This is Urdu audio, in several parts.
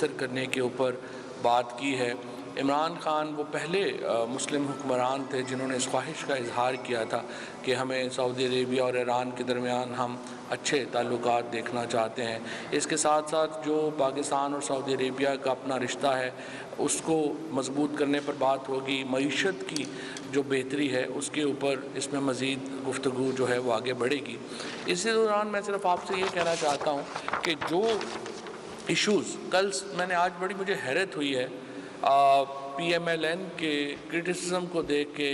بہتر کرنے کے اوپر بات کی ہے۔ عمران خان وہ پہلے مسلم حکمران تھے جنہوں نے اس خواہش کا اظہار کیا تھا کہ ہمیں سعودی عربیہ اور ایران کے درمیان ہم اچھے تعلقات دیکھنا چاہتے ہیں۔ اس کے ساتھ ساتھ جو پاکستان اور سعودی عربیہ کا اپنا رشتہ ہے اس کو مضبوط کرنے پر بات ہوگی، معیشت کی جو بہتری ہے اس کے اوپر اس میں مزید گفتگو جو ہے وہ آگے بڑھے گی۔ اسی دوران میں صرف آپ سے یہ کہنا چاہتا ہوں کہ جو ایشوز کل میں نے آج بڑی مجھے حیرت ہوئی ہے پی ایم ایل این کے کرٹیسزم کو دیکھ کے،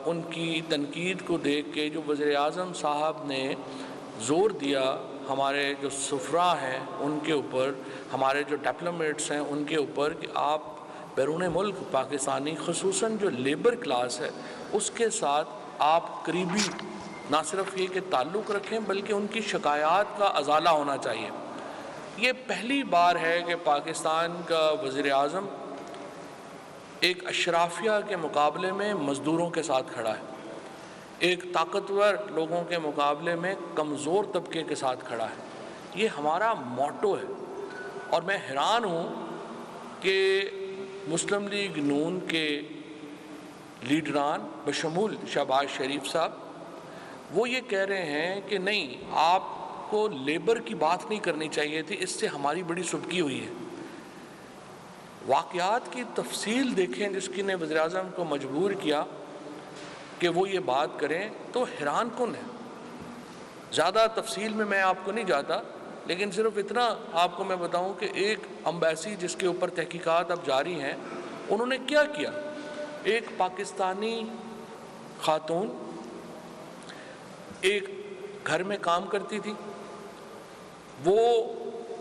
ان کی تنقید کو دیکھ کے، جو وزیر اعظم صاحب نے زور دیا ہمارے جو سفراء ہیں ان کے اوپر، ہمارے جو ڈپلومیٹس ہیں ان کے اوپر، کہ آپ بیرون ملک پاکستانی خصوصاً جو لیبر کلاس ہے اس کے ساتھ آپ قریبی نہ صرف یہ کہ تعلق رکھیں بلکہ ان کی شکایات کا ازالہ ہونا چاہیے۔ یہ پہلی بار ہے کہ پاکستان کا وزیر اعظم ایک اشرافیہ کے مقابلے میں مزدوروں کے ساتھ کھڑا ہے، ایک طاقتور لوگوں کے مقابلے میں کمزور طبقے کے ساتھ کھڑا ہے۔ یہ ہمارا موٹو ہے، اور میں حیران ہوں کہ مسلم لیگ نون کے لیڈران بشمول شہباز شریف صاحب وہ یہ کہہ رہے ہیں کہ نہیں، آپ کو لیبر کی بات نہیں کرنی چاہیے تھی، اس سے ہماری بڑی سبکی ہوئی ہے۔ واقعات کی تفصیل دیکھیں جس کی نے وزیر اعظم کو مجبور کیا کہ وہ یہ بات کریں تو حیران کن ہے۔ زیادہ تفصیل میں آپ کو نہیں جاتا، لیکن صرف اتنا آپ کو میں بتاؤں کہ ایک امبیسی جس کے اوپر تحقیقات اب جاری ہیں، انہوں نے کیا کیا، ایک پاکستانی خاتون ایک گھر میں کام کرتی تھی، وہ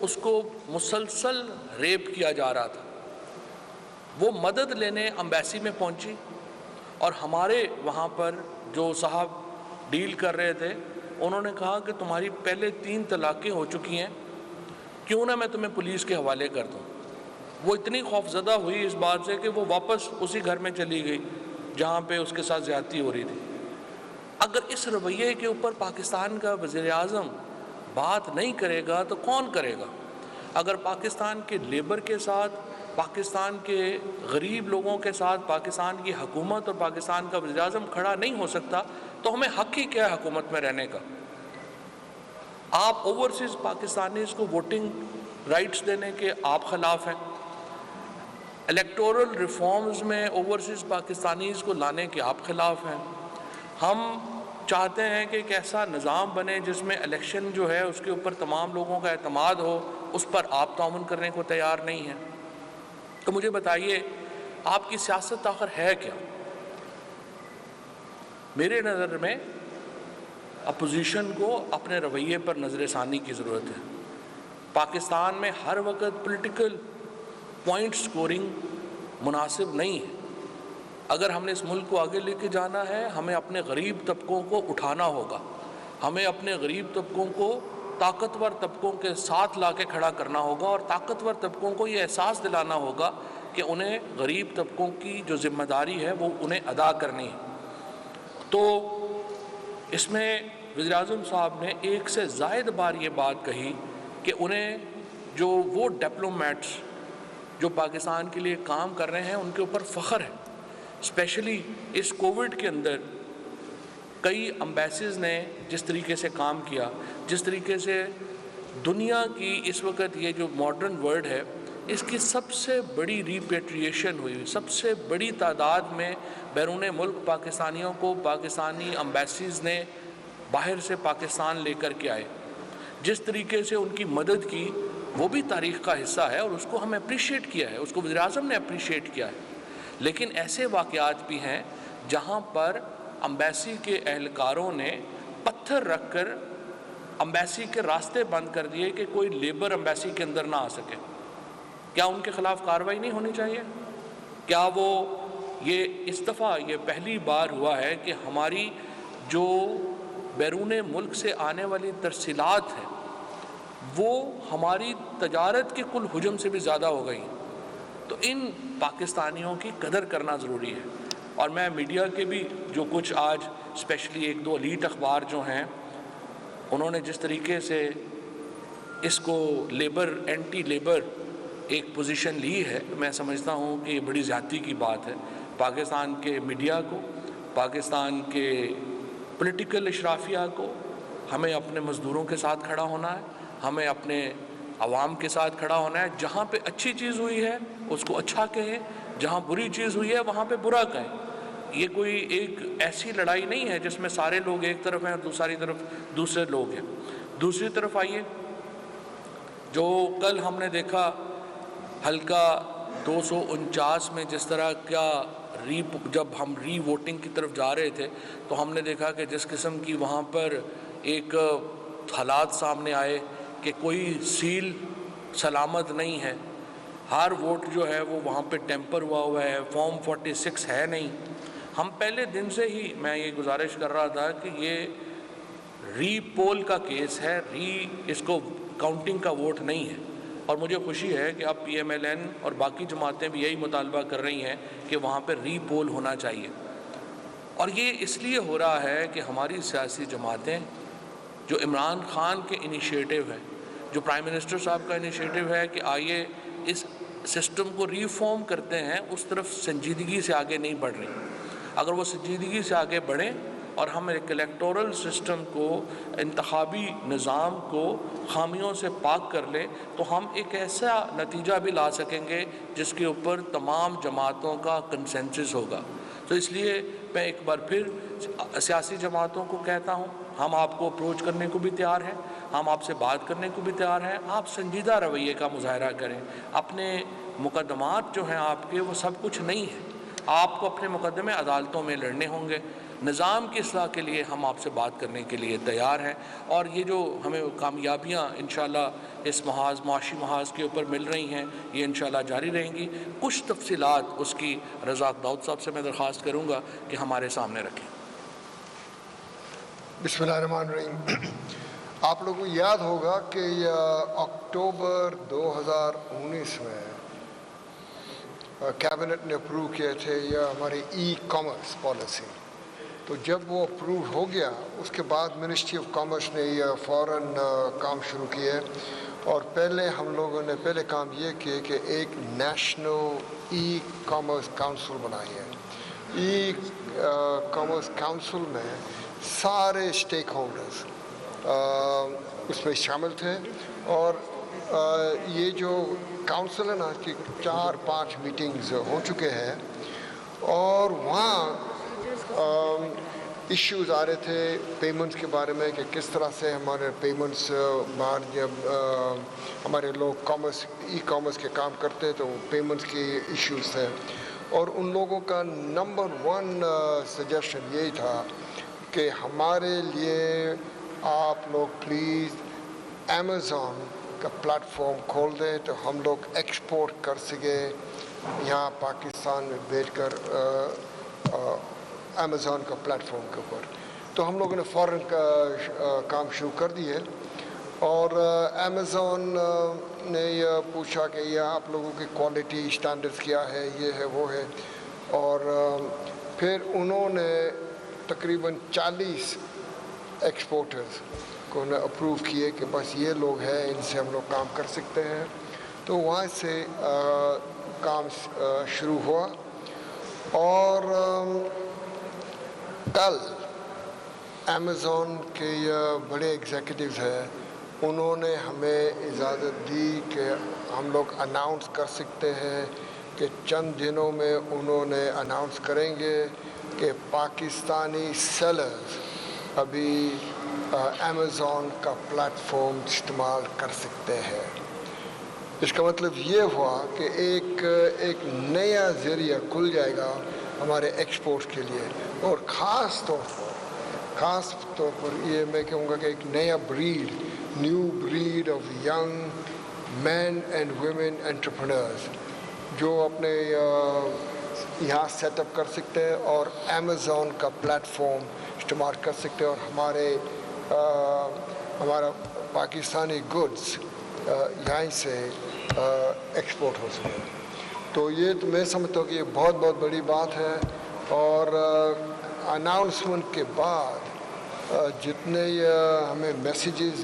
اس کو مسلسل ریپ کیا جا رہا تھا، وہ مدد لینے امبیسی میں پہنچی، اور ہمارے وہاں پر جو صاحب ڈیل کر رہے تھے انہوں نے کہا کہ تمہاری پہلے 3 طلاقیں ہو چکی ہیں، کیوں نہ میں تمہیں پولیس کے حوالے کر دوں۔ وہ اتنی خوفزدہ ہوئی اس بات سے کہ وہ واپس اسی گھر میں چلی گئی جہاں پہ اس کے ساتھ زیادتی ہو رہی تھی۔ اگر اس رویے کے اوپر پاکستان کا وزیر اعظم بات نہیں کرے گا تو کون کرے گا؟ اگر پاکستان کے لیبر کے ساتھ، پاکستان کے غریب لوگوں کے ساتھ پاکستان کی حکومت اور پاکستان کا وزیر اعظم کھڑا نہیں ہو سکتا تو ہمیں حق ہی کیا ہے حکومت میں رہنے کا؟ آپ اوورسیز پاکستانیز کو ووٹنگ رائٹس دینے کے آپ خلاف ہیں، الیکٹورل ریفارمز میں اوورسیز پاکستانیز کو لانے کے آپ خلاف ہیں۔ ہم چاہتے ہیں کہ ایک ایسا نظام بنے جس میں الیکشن جو ہے اس کے اوپر تمام لوگوں کا اعتماد ہو، اس پر آپ تعاون کرنے کو تیار نہیں ہیں۔ تو مجھے بتائیے آپ کی سیاست آخر ہے کیا؟ میرے نظر میں اپوزیشن کو اپنے رویے پر نظر ثانی کی ضرورت ہے۔ پاکستان میں ہر وقت پولیٹیکل پوائنٹ سکورنگ مناسب نہیں ہے۔ اگر ہم نے اس ملک کو آگے لے کے جانا ہے ہمیں اپنے غریب طبقوں کو اٹھانا ہوگا، ہمیں اپنے غریب طبقوں کو طاقتور طبقوں کے ساتھ لا کے کھڑا کرنا ہوگا، اور طاقتور طبقوں کو یہ احساس دلانا ہوگا کہ انہیں غریب طبقوں کی جو ذمہ داری ہے وہ انہیں ادا کرنی ہے۔ تو اس میں وزیر اعظم صاحب نے ایک سے زائد بار یہ بات کہی کہ انہیں جو وہ ڈپلومیٹس جو پاکستان کے لیے کام کر رہے ہیں ان کے اوپر فخر ہے۔ اسپیشلی اس کووڈ کے اندر کئی امبیسیز نے جس طریقے سے کام کیا، جس طریقے سے دنیا کی اس وقت یہ جو ماڈرن ورلڈ ہے اس کی سب سے بڑی ریپیٹریشن ہوئی، سب سے بڑی تعداد میں بیرون ملک پاکستانیوں کو پاکستانی امبیسیز نے باہر سے پاکستان لے کر کے آئے، جس طریقے سے ان کی مدد کی وہ بھی تاریخ کا حصہ ہے، اور اس کو ہم اپریشیٹ کیا ہے، اس کو وزیر اعظم نے اپریشیٹ کیا ہے۔ لیکن ایسے واقعات بھی ہیں جہاں پر امبیسی کے اہلکاروں نے پتھر رکھ کر امبیسی کے راستے بند کر دیے کہ کوئی لیبر امبیسی کے اندر نہ آ سکے۔ کیا ان کے خلاف کارروائی نہیں ہونی چاہیے؟ کیا وہ اس دفعہ یہ پہلی بار ہوا ہے کہ ہماری جو بیرون ملک سے آنے والی ترسیلات ہیں وہ ہماری تجارت کے کل حجم سے بھی زیادہ ہو گئی؟ تو ان پاکستانیوں کی قدر کرنا ضروری ہے۔ اور میں میڈیا کے بھی جو کچھ آج اسپیشلی 1-2 ایلیٹ اخبار جو ہیں انہوں نے جس طریقے سے اس کو لیبر اینٹی لیبر ایک پوزیشن لی ہے، میں سمجھتا ہوں کہ یہ بڑی زیادتی کی بات ہے۔ پاکستان کے میڈیا کو، پاکستان کے پولیٹیکل اشرافیہ کو ہمیں اپنے مزدوروں کے ساتھ کھڑا ہونا ہے، ہمیں اپنے عوام کے ساتھ کھڑا ہونا ہے۔ جہاں پہ اچھی چیز ہوئی ہے اس کو اچھا کہیں، جہاں بری چیز ہوئی ہے وہاں پہ برا کہیں۔ یہ کوئی ایک ایسی لڑائی نہیں ہے جس میں سارے لوگ ایک طرف ہیں اور دوسری طرف دوسرے لوگ ہیں۔ دوسری طرف آئیے، جو کل ہم نے دیکھا حلقہ 249 میں جس طرح کا جب ہم ری ووٹنگ کی طرف جا رہے تھے تو ہم نے دیکھا کہ جس قسم کی وہاں پر ایک حالات سامنے آئے کہ کوئی سیل سلامت نہیں ہے، ہر ووٹ جو ہے وہ وہاں پہ ٹیمپر ہوا ہے، فارم 46 ہے نہیں۔ ہم پہلے دن سے ہی میں یہ گزارش کر رہا تھا کہ یہ ری پول کا کیس ہے، اس کو کاؤنٹنگ کا ووٹ نہیں ہے، اور مجھے خوشی ہے کہ اب پی ایم ایل این اور باقی جماعتیں بھی یہی مطالبہ کر رہی ہیں کہ وہاں پہ ری پول ہونا چاہیے۔ اور یہ اس لیے ہو رہا ہے کہ ہماری سیاسی جماعتیں، جو عمران خان کے انیشیٹو ہے، جو پرائم منسٹر صاحب کا انیشیٹو ہے کہ آئیے اس سسٹم کو ریفارم کرتے ہیں، اس طرف سنجیدگی سے آگے نہیں بڑھ رہی۔ اگر وہ سنجیدگی سے آگے بڑھیں اور ہم ایک الیکٹورل سسٹم کو، انتخابی نظام کو خامیوں سے پاک کر لیں تو ہم ایک ایسا نتیجہ بھی لا سکیں گے جس کے اوپر تمام جماعتوں کا کنسنسس ہوگا۔ تو اس لیے میں ایک بار پھر سیاسی جماعتوں کو کہتا ہوں، ہم آپ کو اپروچ کرنے کو بھی تیار ہیں، ہم آپ سے بات کرنے کو بھی تیار ہیں، آپ سنجیدہ رویے کا مظاہرہ کریں۔ اپنے مقدمات جو ہیں آپ کے وہ سب کچھ نہیں ہیں، آپ کو اپنے مقدمے عدالتوں میں لڑنے ہوں گے۔ نظام کی اصلاح کے لیے ہم آپ سے بات کرنے کے لیے تیار ہیں، اور یہ جو ہمیں کامیابیاں انشاءاللہ اس معاشی محاذ کے اوپر مل رہی ہیں یہ انشاءاللہ جاری رہیں گی۔ کچھ تفصیلات اس کی رضا داؤد صاحب سے میں درخواست کروں گا کہ ہمارے سامنے رکھیں۔ بسم اللہ الرحمن الرحیم۔ آپ لوگوں کو یاد ہوگا کہ اکتوبر 2019 میں کیبنٹ نے اپروو کیے تھے یہ ہماری ای کامرس پالیسی۔ تو جب وہ اپروو ہو گیا اس کے بعد منسٹری آف کامرس نے یہ فوراً کام شروع کیے، اور پہلے ہم لوگوں نے کام یہ کیا کہ ایک نیشنل ای کامرس کونسل بنائی ہے۔ ای کامرس کونسل میں سارے اسٹیک ہولڈرز اس میں شامل تھے، اور یہ جو کونسل ہے نا اس کی 4-5 میٹنگز ہو چکے ہیں، اور وہاں ایشوز آ رہے تھے پیمنٹس کے بارے میں کہ کس طرح سے ہمارے پیمنٹس باہر جب ہمارے لوگ ای کامرس کے کام کرتے تو پیمنٹس کی ایشوز تھے، اور ان لوگوں کا نمبر 1 سجیشن یہی تھا کہ ہمارے لیے آپ لوگ پلیز امیزون کا پلیٹ فارم کھول دیں تو ہم لوگ ایکسپورٹ کر سکیں یہاں پاکستان میں بیچ کر امیزون کا پلیٹ فارم کے اوپر۔ تو ہم لوگوں نے فوراً کام شروع کر دیے، اور امیزون نے یہ پوچھا کہ یہ آپ لوگوں کی کوالٹی اسٹینڈرڈز کیا ہے، یہ ہے وہ ہے، اور پھر انہوں نے تقریباً 40 ایکسپورٹرز کو اپروو کیے کہ بس یہ لوگ ہیں ان سے ہم لوگ کام کر سکتے ہیں۔ تو وہاں سے کام شروع ہوا، اور کل امیزون کے بڑے ایگزیکٹوز ہیں انہوں نے ہمیں اجازت دی کہ ہم لوگ اناؤنس کر سکتے ہیں کہ چند دنوں میں انہوں نے اناؤنس کریں گے کہ پاکستانی سیلرز ابھی امیزون کا پلیٹ فارم استعمال کر سکتے ہیں۔ اس کا مطلب یہ ہوا کہ ایک نیا ذریعہ کھل جائے گا ہمارے ایکسپورٹ کے لیے، اور خاص طور پر یہ میں کہوں گا کہ ایک نیا new breed of young man and women entrepreneurs جو اپنے یہاں سیٹ اپ کر سکتے ہیں اور امیزون کا پلیٹ فارم استعمال کر سکتے ہیں، اور ہمارا پاکستانی گڈس یہیں سے ایکسپورٹ ہو سکے۔ تو یہ تو میں سمجھتا ہوں کہ یہ بہت بہت بڑی بات ہے، اور اناؤنسمنٹ کے بعد جتنے ہمیں میسیجز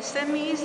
SMEs,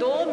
2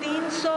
300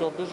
24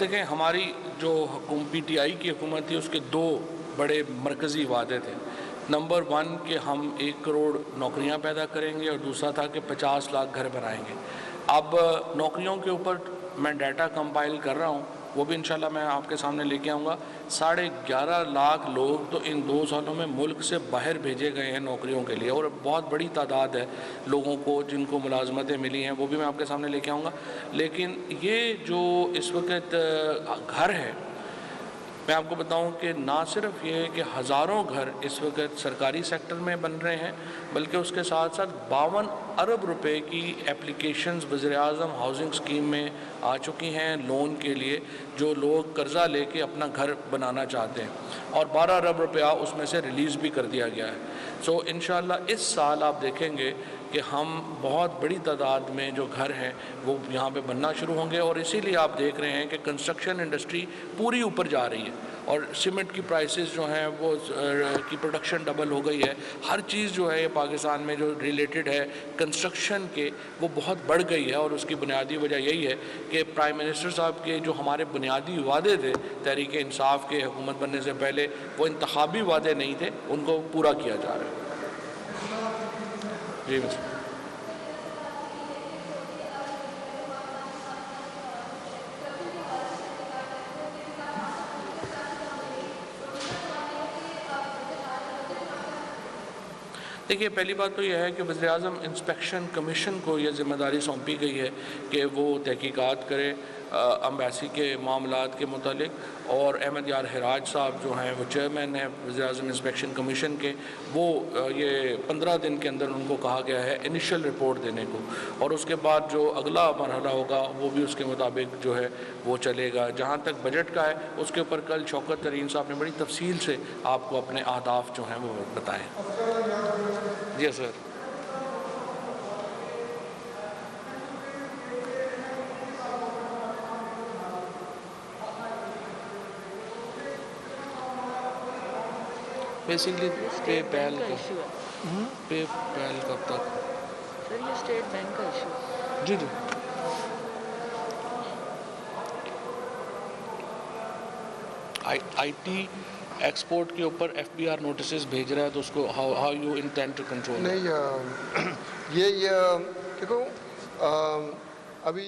دیکھیں ہماری جو پی ٹی آئی کی حکومت تھی اس کے دو بڑے مرکزی وعدے تھے. نمبر 1 کہ ہم 1 کروڑ نوکریاں پیدا کریں گے اور دوسرا تھا کہ 50 لاکھ گھر بنائیں گے. اب نوکریوں کے اوپر میں ڈیٹا کمپائل کر رہا ہوں, وہ بھی انشاءاللہ میں آپ کے سامنے لے کے آؤں گا. 11.5 لاکھ لوگ تو ان 2 سالوں میں ملک سے باہر بھیجے گئے ہیں نوکریوں کے لیے, اور بہت بڑی تعداد ہے لوگوں کو جن کو ملازمتیں ملی ہیں, وہ بھی میں آپ کے سامنے لے کے آؤں گا. لیکن یہ جو اس وقت گھر ہے, میں آپ کو بتاؤں کہ نہ صرف یہ کہ ہزاروں گھر اس وقت سرکاری سیکٹر میں بن رہے ہیں, بلکہ اس کے ساتھ ساتھ 52 ارب روپے کی اپلیکیشنز وزیر اعظم ہاؤسنگ اسکیم میں آ چکی ہیں لون کے لیے, جو لوگ قرضہ لے کے اپنا گھر بنانا چاہتے ہیں, اور 12 ارب روپیہ اس میں سے ریلیز بھی کر دیا گیا ہے. سو انشاءاللہ اس سال آپ دیکھیں گے کہ ہم بہت بڑی تعداد میں جو گھر ہیں وہ یہاں پہ بننا شروع ہوں گے, اور اسی لیے آپ دیکھ رہے ہیں کہ کنسٹرکشن انڈسٹری پوری اوپر جا رہی ہے, اور سیمنٹ کی پرائسز جو ہیں وہ کی پروڈکشن ڈبل ہو گئی ہے. ہر چیز جو ہے پاکستان میں جو ریلیٹڈ ہے کنسٹرکشن کے وہ بہت بڑھ گئی ہے, اور اس کی بنیادی وجہ یہی ہے کہ پرائم منسٹر صاحب کے جو ہمارے بنیادی وعدے تھے تحریک انصاف کے حکومت بننے سے پہلے, وہ انتخابی وعدے نہیں تھے, ان کو پورا کیا جا رہا ہے. جی دیکھیے, پہلی بات تو یہ ہے کہ وزیر اعظم انسپیکشن کمیشن کو یہ ذمہ داری سونپی گئی ہے کہ وہ تحقیقات کرے امبیسی کے معاملات کے متعلق, اور احمد یار حراج صاحب جو ہیں وہ چیئرمین ہیں وزیر اعظم انسپیکشن کمیشن کے, وہ یہ 15 دن کے اندر ان کو کہا گیا ہے انیشل رپورٹ دینے کو, اور اس کے بعد جو اگلا مرحلہ ہوگا وہ بھی اس کے مطابق جو ہے وہ چلے گا. جہاں تک بجٹ کا ہے اس کے اوپر کل شوکت ترین صاحب نے بڑی تفصیل سے آپ کو اپنے اہداف جو ہیں وہ بتائیں. جی سر. بیسکلی پے پیل کب تک؟ سر یہ اسٹیٹ بینک کا ایشو ہے. جی جی. آئی ٹی ایکسپورٹ کے اوپر ایف بی آر نوٹسز بھیج رہا ہے, تو اس کو how you intend to control? نہیں, یہ دیکھو ابھی